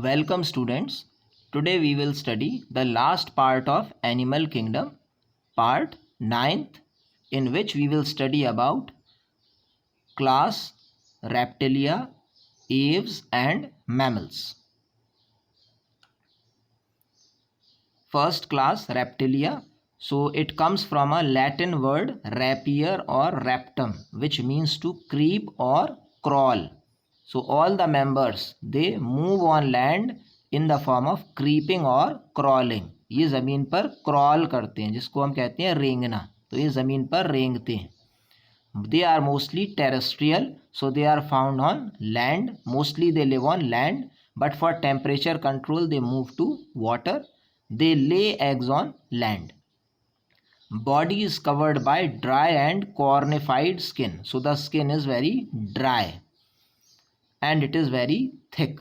Welcome students. Today we will study the last part of Animal Kingdom, part 9th, in which we will study about class Reptilia, aves and mammals. First class Reptilia. So it comes from a Latin word rapier or raptum, which means to creep or crawl. So all the members they move on land in the form of creeping or crawling. ये ज़मीन पर crawl करते हैं जिसको हम कहते हैं रेंगना. तो ये ज़मीन पर रेंगते हैं. They are mostly terrestrial, so they are found on land. Mostly they live on land, but for temperature control they move to water. They lay eggs on land. Body is covered by dry and cornified skin. So the skin is very dry and it is very thick.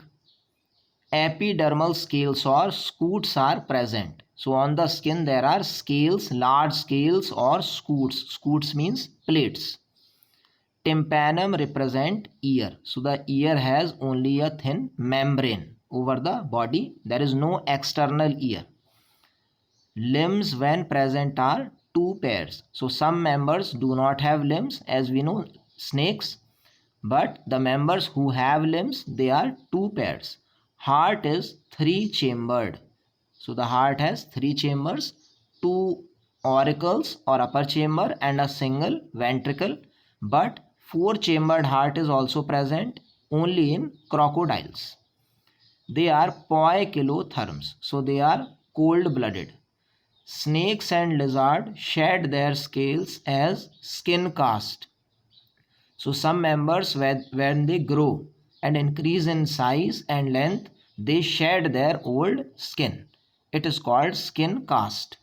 Epidermal scales or scutes are present. So on the skin there are scales, large scales or scutes. Scutes means plates. Tympanum represent ear. So the ear has only a thin membrane over the body. There is no external ear. Limbs when present are two pairs. So some members do not have limbs, as we know snakes, but the members who have limbs, they are two pairs. Heart is three chambered. So the heart has three chambers, two auricles or upper chamber and a single ventricle, but four chambered heart is also present only in crocodiles. They are poikilotherms, so they are cold blooded. Snakes and lizards shed their scales as skin cast. So some members when they grow and increase in size and length, they shed their old skin. It is called skin cast.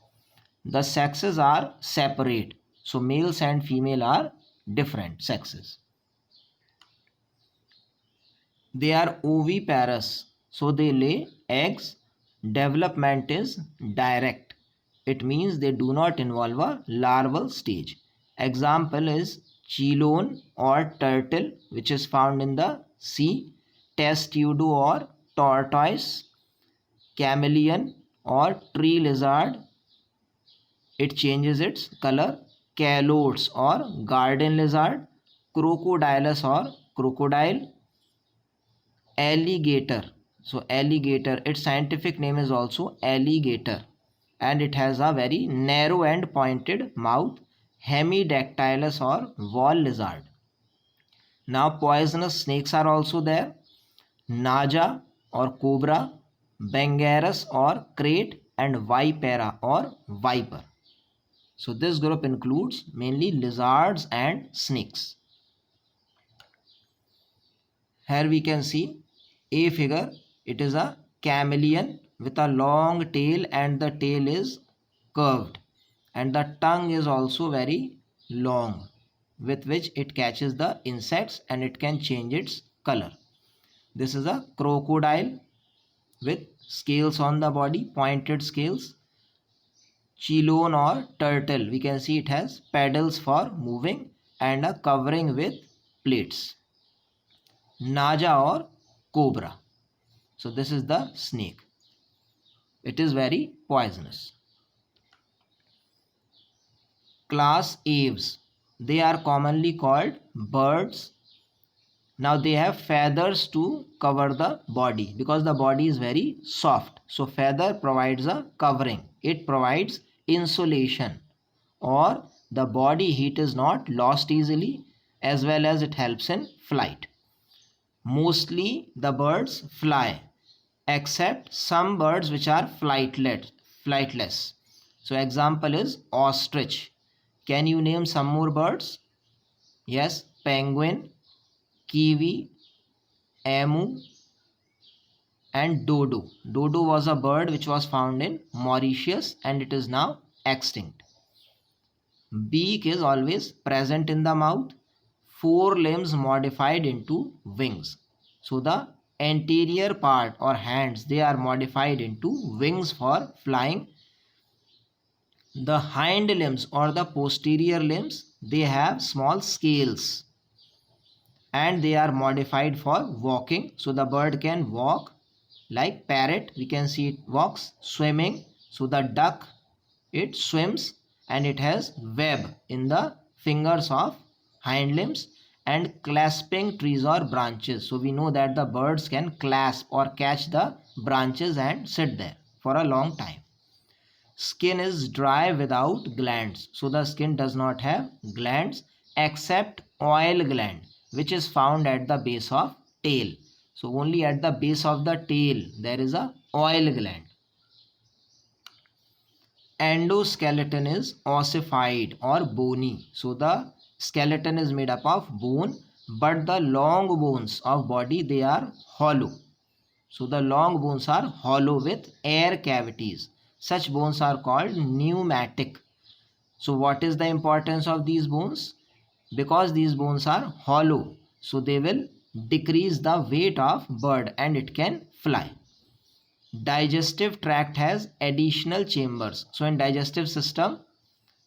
The sexes are separate. So males and female are different sexes. They are oviparous. So they lay eggs. Development is direct. It means they do not involve a larval stage. Example is chelone or turtle, which is found in the sea, testudo or tortoise, chameleon or tree lizard. It changes its color. Calotes or garden lizard, crocodilus or crocodile, alligator. So alligator, its scientific name is also alligator, and it has a very narrow and pointed mouth. Hemidactylus or wall lizard. Now poisonous snakes are also there. Naja or cobra, Bangarus or crate, and Vipera or viper. So this group includes mainly lizards and snakes. Here we can see a figure. It is a chameleon with a long tail, and the tail is curved, and the tongue is also very long, with which it catches the insects and it can change its color. This is a crocodile with scales on the body, pointed scales. Chelone or turtle, we can see it has pedals for moving and a covering with plates. Naja or cobra. So this is the snake. It is very poisonous. Class aves. They are commonly called birds. Now they have feathers to cover the body because the body is very soft. So feather provides a covering. It provides insulation, or the body heat is not lost easily, as well as it helps in flight. Mostly the birds fly, except some birds which are flightless. So example is ostrich. Can you name some more birds? Yes, penguin, kiwi, emu, and dodo. Dodo was a bird which was found in Mauritius and it is now extinct. Beak is always present in the mouth. Four limbs modified into wings. So the anterior part or hands, they are modified into wings for flying. The hind limbs or the posterior limbs, they have small scales and they are modified for walking. So the bird can walk. Like parrot, we can see it walks. Swimming, so the duck, it swims and it has web in the fingers of hind limbs. And clasping trees or branches, so we know that the birds can clasp or catch the branches and sit there for a long time. Skin is dry without glands, so the skin does not have glands except oil gland, which is found at the base of tail. So only at the base of the tail there is a oil gland. Endoskeleton is ossified or bony, so the skeleton is made up of bone, but the long bones of body, they are hollow. So the long bones are hollow with air cavities. Such bones are called pneumatic. So what is the importance of these bones? Because these bones are hollow, so they will decrease the weight of bird and it can fly. Digestive tract has additional chambers. So in digestive system,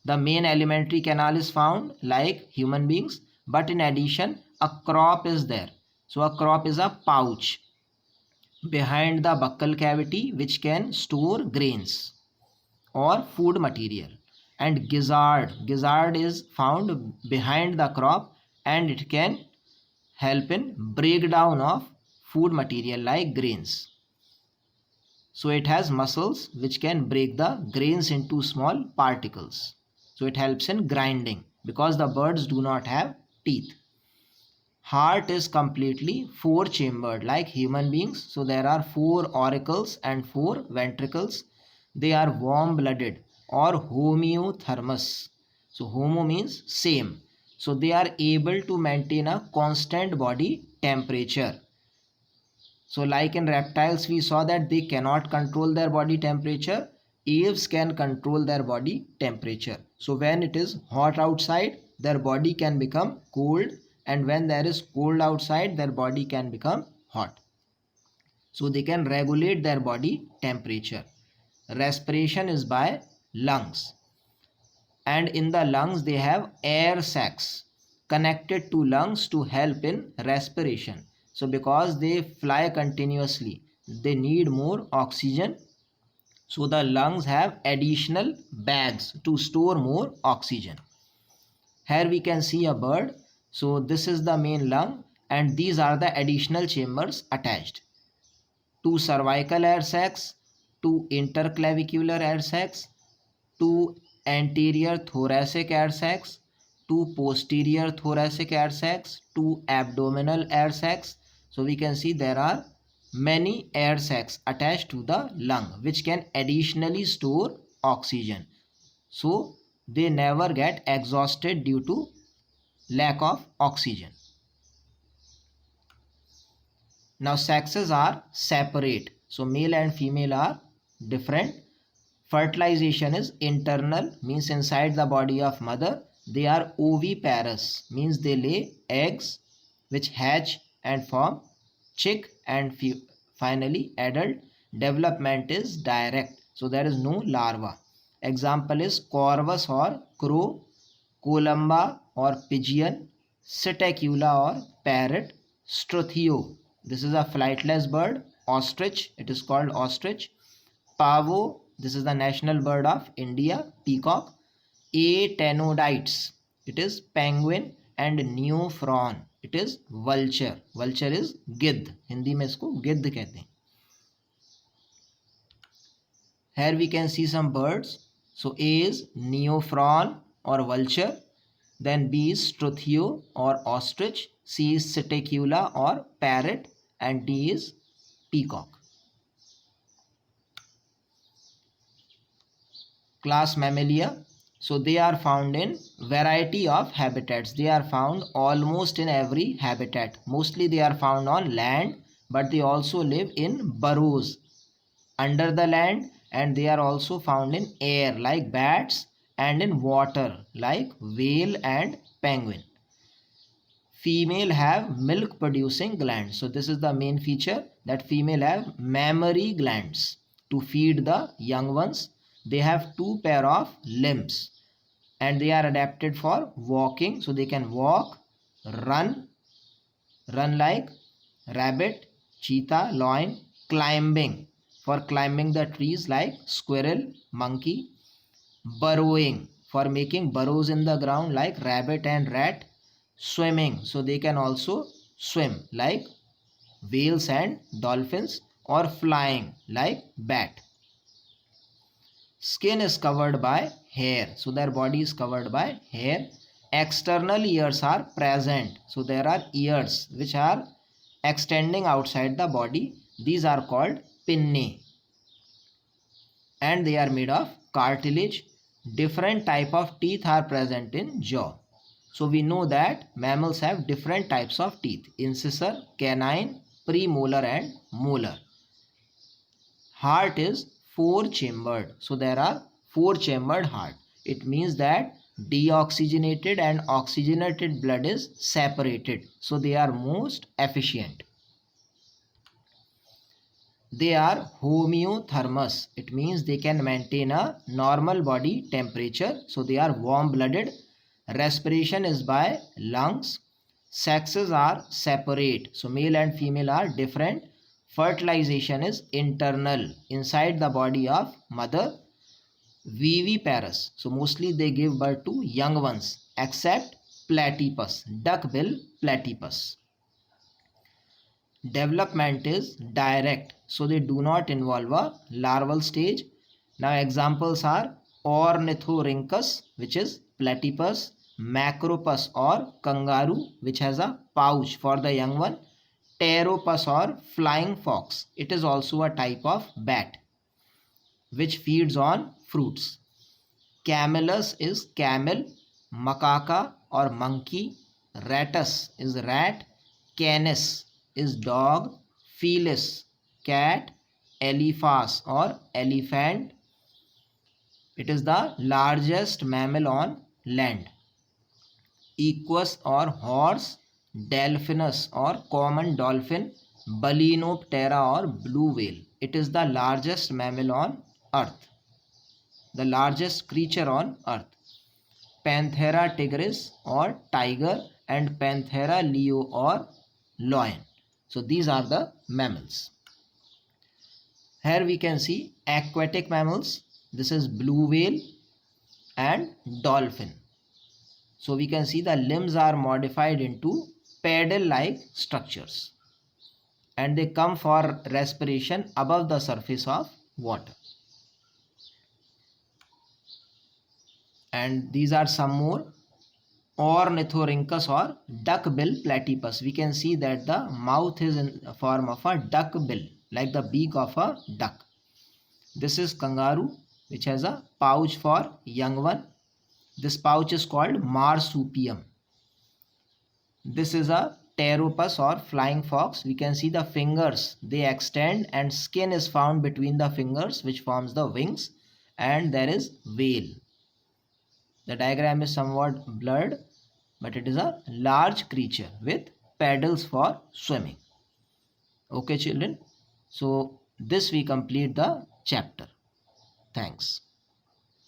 the main alimentary canal is found like human beings, but in addition a crop is there. So a crop is a pouch behind the buccal cavity which can store grains or food material. And gizzard is found behind the crop and it can help in breakdown of food material like grains. So it has muscles which can break the grains into small particles. So it helps in grinding because the birds do not have teeth. Heart is completely four chambered like human beings. So there are four auricles and four ventricles. They are warm blooded or homeothermous. So homo means same. So they are able to maintain a constant body temperature. So like in reptiles, we saw that they cannot control their body temperature. Aves can control their body temperature. So when it is hot outside, their body can become cold, and when there is cold outside, their body can become hot. So they can regulate their body temperature. Respiration is by lungs. And in the lungs, they have air sacs connected to lungs to help in respiration. So because they fly continuously, they need more oxygen. So the lungs have additional bags to store more oxygen. Here we can see a bird. So this is the main lung and these are the additional chambers attached. Two cervical air sacs, two interclavicular air sacs, two anterior thoracic air sacs, two posterior thoracic air sacs, two abdominal air sacs. So we can see there are many air sacs attached to the lung which can additionally store oxygen. So they never get exhausted due to lack of oxygen. Now sexes are separate. So male and female are different. Fertilization is internal, means inside the body of mother. They are oviparous, means they lay eggs which hatch and form chick and finally adult. Development is direct, so there is no larva. Example is corvus or crow, columba or pigeon, Psittacula or parrot, struthio. This is a flightless bird. Ostrich, it is called ostrich. Pavo, this is the national bird of India, peacock. Atenodites, it is penguin. And neophron, it is vulture. Vulture is गिद्ध, हिंदी में इसको गिद्ध कहते हैं. Here we can see some birds. So A is neophron or vulture, then B is struthio or ostrich, C is Psittacula or parrot, and D is peacock. Class Mammalia. So they are found in variety of habitats. They are found almost in every habitat. Mostly they are found on land, but they also live in burrows under the land, and they are also found in air like bats and in water like whale and penguin. Female have milk producing glands. So this is the main feature, that female have mammary glands to feed the young ones. They have two pair of limbs and they are adapted for walking. So they can walk, run like rabbit, cheetah, lion, Climbing, for climbing the trees like squirrel, monkey. Burrowing, for making burrows in the ground like rabbit and rat. Swimming, so they can also swim like whales and dolphins, or flying like bat. Skin is covered by hair, so their body is covered by hair. External ears are present, so there are ears which are extending outside the body. These are called pinnae, and they are made of cartilage. Different type of teeth are present in jaw. So we know that mammals have different types of teeth: incisor, canine, premolar and molar. Heart is four chambered, so there are four chambered heart. It means that deoxygenated and oxygenated blood is separated, so they are most efficient. They are homeothermous. It means they can maintain a normal body temperature, so they are warm blooded. Respiration is by lungs. Sexes are separate, so male and female are different. Fertilization is internal, inside the body of mother. Viviparous, so mostly they give birth to young ones, except platypus, duckbill platypus. Development is direct, so they do not involve a larval stage. Now examples are Ornithorhynchus, which is platypus; Macropus or kangaroo, which has a pouch for the young one; Pteropus or flying fox, it is also a type of bat which feeds on fruits. Camelus is camel; Macaca or monkey; Ratus is rat; Canis is dog; Felis cat; Elephas or elephant, it is the largest mammal on land. Equus or horse; Delphinus or common dolphin; Balenoptera or blue whale, it is the largest mammal on earth, the largest creature on earth. Panthera tigris or tiger, and Panthera leo or lion. So these are the mammals. Here we can see aquatic mammals. This is blue whale and dolphin. So we can see the limbs are modified into paddle-like structures, and they come for respiration above the surface of water. And these are some more. Ornithorhynchus or duckbill platypus. We can see that the mouth is in the form of a duck bill, like the beak of a duck. This is kangaroo, which has a pouch for young one. This pouch is called marsupium. This is a pteropus or flying fox. We can see the fingers, they extend, and skin is found between the fingers, which forms the wings. And there is whale. The diagram is somewhat blurred, but it is a large creature with paddles for swimming. Okay children, so this we complete the chapter. Thanks.